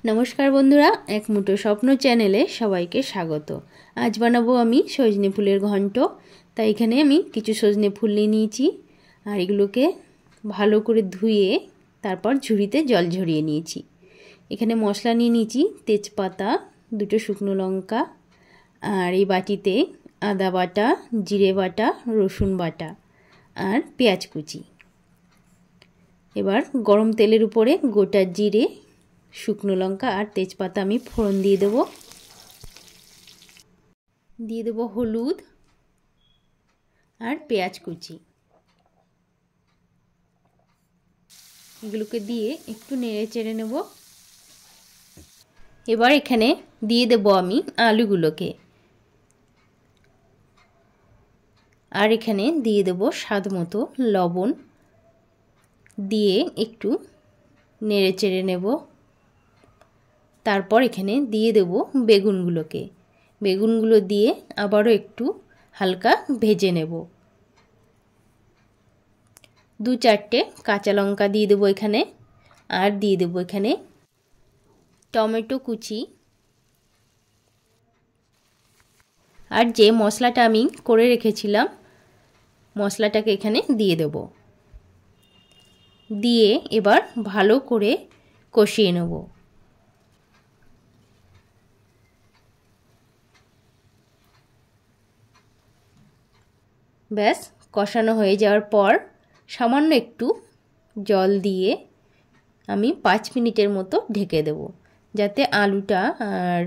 नमस्कार बंधुरा एक मुठो स्वप्न चैनेले सबाइके स्वागत। आज बानाबो आमी सजने फुलेर घंट। ताई एखाने आमी किछु सजने फुल निये नियेछि आर एगुलोके भालो करे धुए तारपर झुड़िते जल झरिये नियेछि। एखाने मशला निये नियेछि तेजपाता, दुटो शुकनो लंका और एई बाटिते आदा बाटा, जिरे बाटा, रसुन बाटा और पेঁয়াজ कुचि। एबार गरम तेलेर उपरे गोटा जिरे, शुकनो लंका और तेजपाता आमी फोड़न दिए देव। दिए देव हलुद और पेঁয়াজ कुचि। एगुलोके दिए एकटू नेड़े चेड़े नेब। एबार एखाने दिए देव आमी आलुगुलोके और एखाने दिए देव स्वाद मतो लवण। दिए एकटू नेड़े चेड़े नेब। तारपर एखाने दिए देव बेगुनगुलोके। बेगुनगुलो दिए आबारो एकटू हालका भेजे नेब। दो चारटे काँचा लंका दिए देव एखाने और दिए देव एखाने टमेटो कुचि और जे मशलाटा आमी करे रेखेछिलाम मशलाटाके एखाने दिए देव। दिए एबार भालो करे कषिये नेब। ব্যাস কষানো হয়ে যাওয়ার পর সামান্য একটু জল দিয়ে আমি 5 মিনিটের মতো ঢেকে দেব যাতে আলুটা আর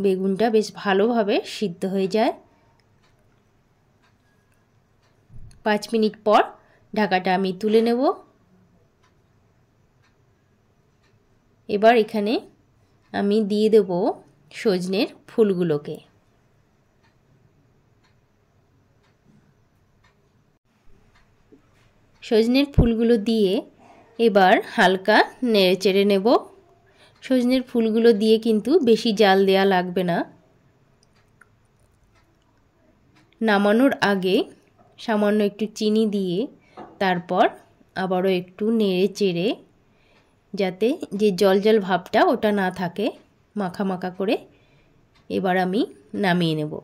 বেগুনটা বেশ ভালোভাবে সিদ্ধ হয়ে যায়। 5 মিনিট পর ঢাকাটা আমি তুলে নেব। এবার এখানে আমি দিয়ে দেব সজনের ফুলগুলোকে। সজনের ফুলগুলো দিয়ে এবার হালকা নেড়েচেড়ে নেব। সজনের ফুলগুলো দিয়ে কিন্তু বেশি জাল দেয়া লাগবে না। নামানোর আগে সামান্য একটু চিনি দিয়ে তারপর আবারও একটু নেড়েচেড়ে যাতে যে জল জল ভাবটা ওটা না থাকে মাখা মাখা করে এবার আমি নামিয়ে নেব।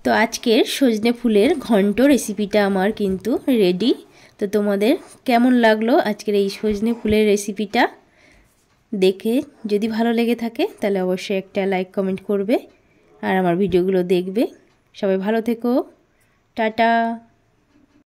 তো আজকের সজনে ফুলের ঘন্ট রেসিপিটা আমার কিন্তু রেডি। তো তোমাদের কেমন লাগলো আজকের এই সজনে ফুলের রেসিপিটা? দেখে যদি ভালো লেগে থাকে তাহলে অবশ্যই একটা লাইক কমেন্ট করবে আর আমার ভিডিওগুলো দেখবে। সবাই ভালো থেকো। টাটা।